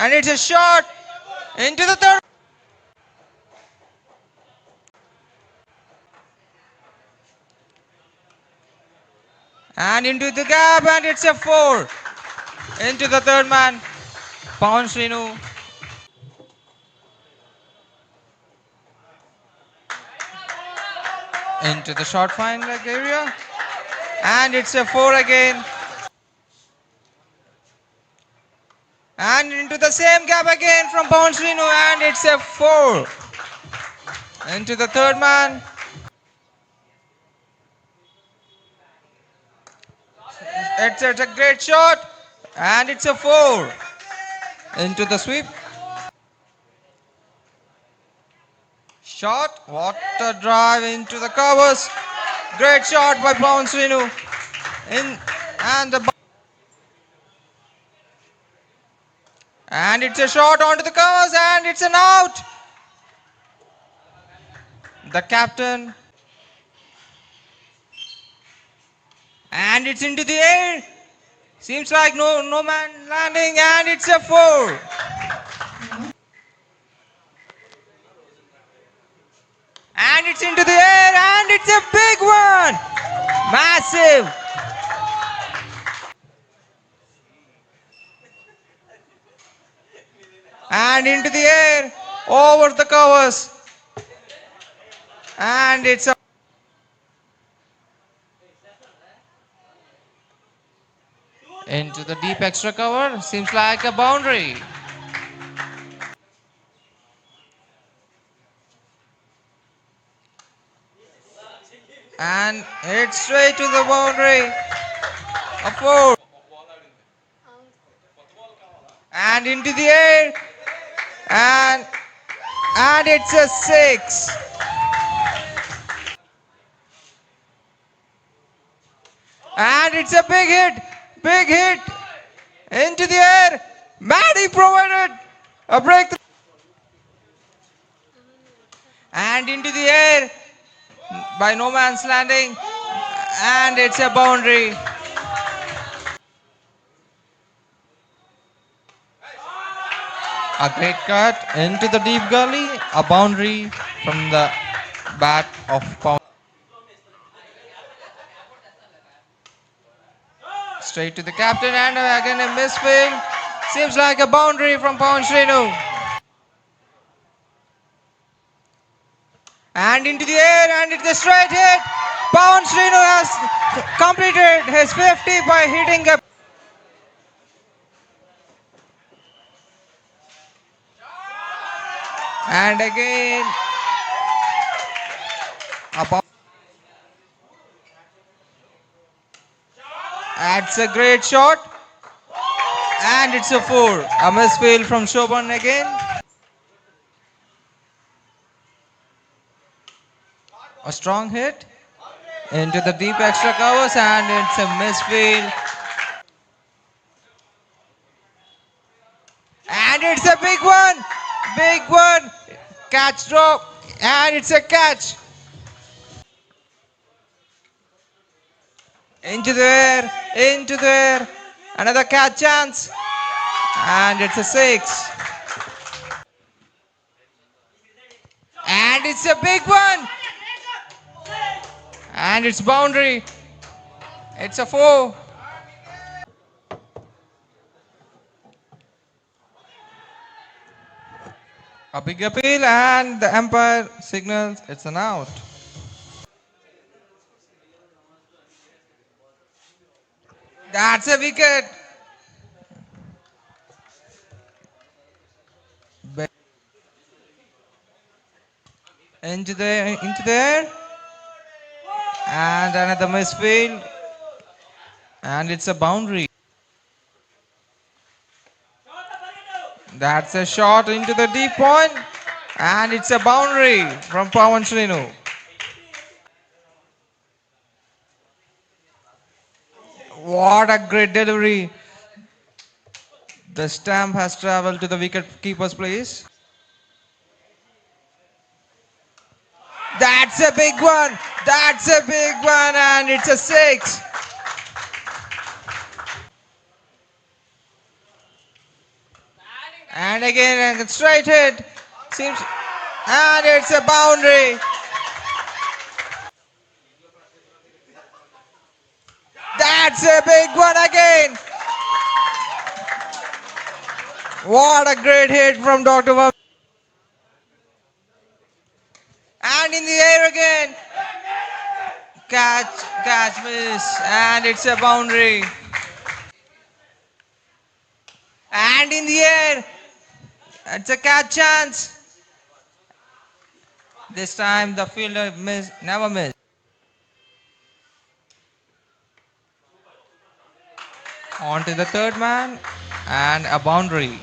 And it's a shot into the third. And into the gap, and it's a 4. Into the third man, Pawan Srinu. Into the short fine leg area. And it's a 4 again. And into the same gap again from Pawan Srinu, and it's a 4. Into the third man. It's a great shot. And it's a 4. Into the sweep. Shot. What a drive into the covers. Great shot by Pawan Srinu. And it's a shot onto the covers, and it's an out. The captain. And it's into the air. Seems like no man landing, and it's a 4. And it's into the air, and it's a big one. Massive. And into the air, over the covers. And it's a into the deep extra cover. Seems like a boundary. And it's straight to the boundary. A 4. And into the air. And it's a 6. And it's a big hit. Big hit. Into the air. Maddie provided a break. And into the air by no man's landing. And it's a boundary. A great cut into the deep gully, a boundary from the bat of Pawan. Straight to the captain, and again a misfield. Seems like a boundary from Pawan Srinu. And into the air, and it's a straight hit. Pawan Srinu has completed his 50 by hitting a. And again, that's a great shot. And it's a 4. A misfield from Shobhan again. A strong hit into the deep extra covers, and it's a misfield. And it's a big one. Big one. Catch drop. And it's a catch. Into the air. Into the air. Another catch chance. And it's a 6. And it's a big one. And it's boundary. It's a 4. A big appeal, and the umpire signals it's an out. That's a wicket. Into the air. And another misfield. And it's a boundary. That's a shot into the deep point. And it's a boundary from Pawan Srinu. What a great delivery. The stamp has traveled to the wicket keeper's place. That's a big one. That's a big one, and it's a 6. And again, a straight hit. Seems, and it's a boundary. That's a big one again. What a great hit from Dr. Wam. And in the air again. Catch, catch, miss. And it's a boundary. And in the air. It's a catch chance. This time the fielder never missed. On to the third man. And a boundary.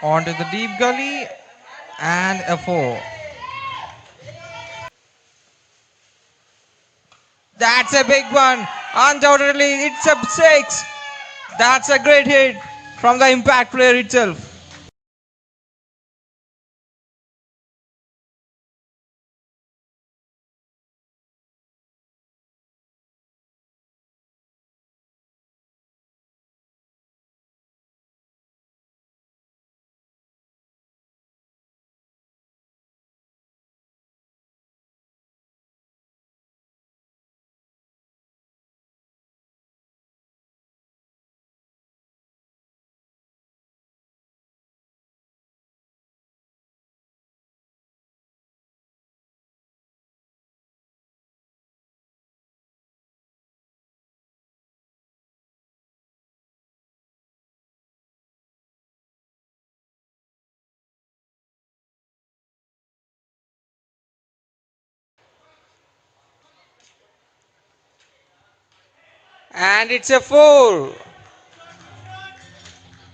On to the deep gully. And a four. That's a big one. Undoubtedly, it's a six. That's a great hit from the impact player itself. And it's a four.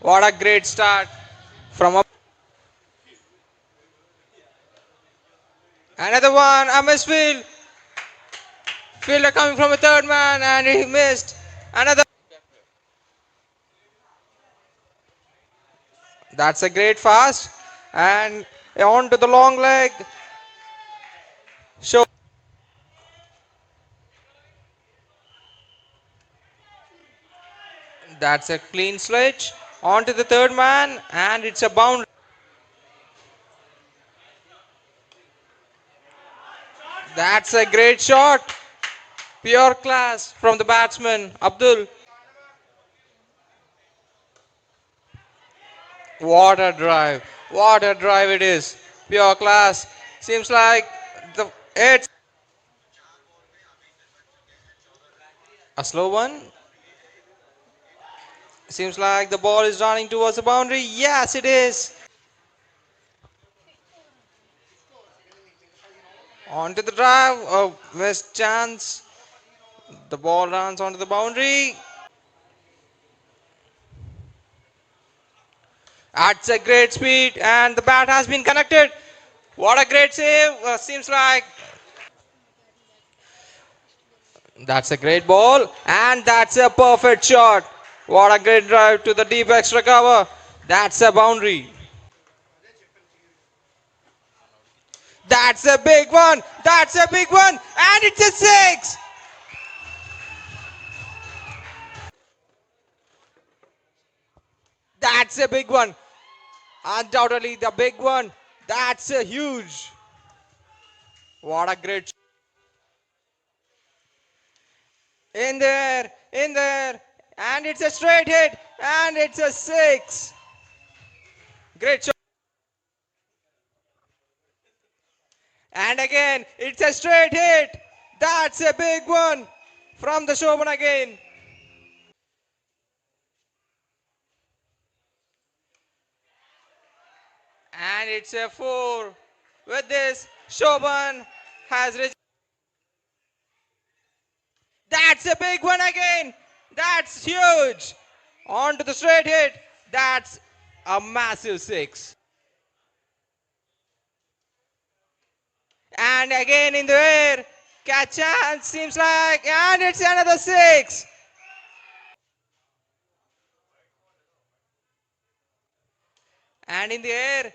What a great start from a another one. A misfield. Fielder coming from a third man and he missed. Another. That's a great fast. And on to the long leg. Show. That's a clean sledge. On to the third man and it's a boundary. That's a great shot. Pure class from the batsman Abdul. What a drive. What a drive it is. Pure class. Seems like it's a slow one. Seems like the ball is running towards the boundary. Yes, it is. Onto the drive. Oh, missed chance. The ball runs onto the boundary. That's a great speed and the bat has been connected. What a great save. Seems like that's a great ball and that's a perfect shot. What a great drive to the deep extra cover. That's a boundary. That's a big one. That's a big one. And it's a six. That's a big one. Undoubtedly the big one. That's a huge. What a great. In there. In there. And it's a straight hit. And it's a six. Great shot. And again, it's a straight hit. That's a big one from the showman again. And it's a four. With this, Shoban has reached. That's a big one again. That's huge. On to the straight hit. That's a massive six. And again in the air. Catch chance seems like. And it's another six. And in the air.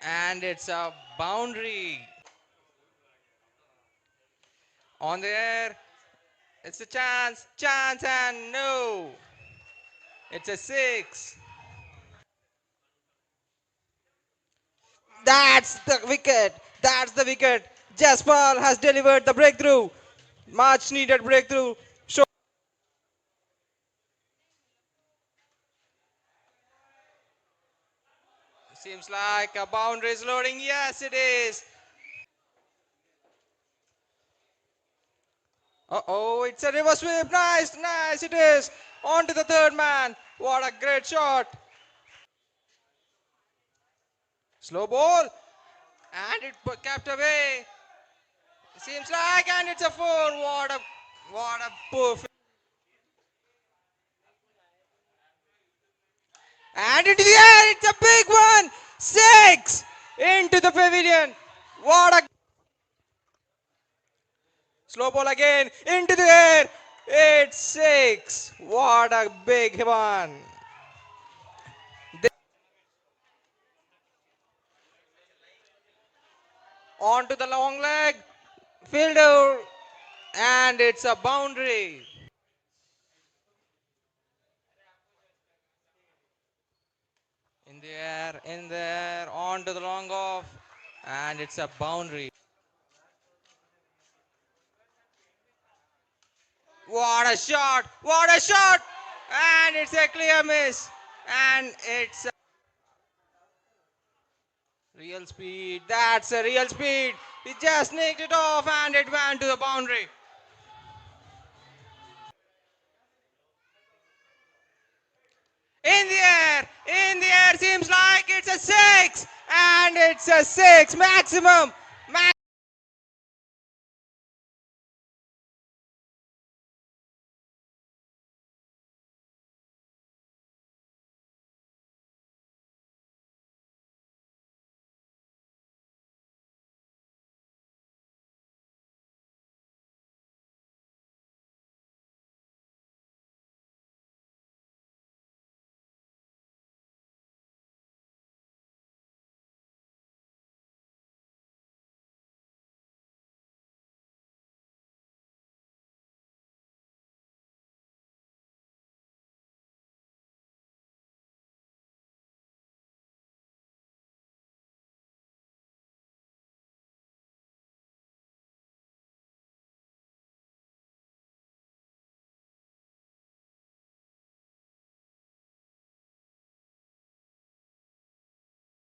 And it's a boundary. On the air. It's a chance. Chance and no. It's a 6. That's the wicket. That's the wicket. Jaspal has delivered the breakthrough. Much needed breakthrough. Seems like a boundary is loading. Yes, it is. Uh-oh, it's a reverse sweep. Nice, nice, it is. On to the third man. What a great shot. Slow ball. And it kept away. Seems like, and it's a 4. What a perfect. And into the air, it's a big one. 6 into the pavilion. What a slow ball again into the air. It's 6. What a big one. On to the long leg. Fielder. And it's a boundary. In the air, on to the long off. And it's a boundary. What a shot! What a shot! And it's a clear miss. And it's a real speed. That's a real speed. He just nicked it off and it went to the boundary. In the air seems like it's a 6. And it's a 6 maximum.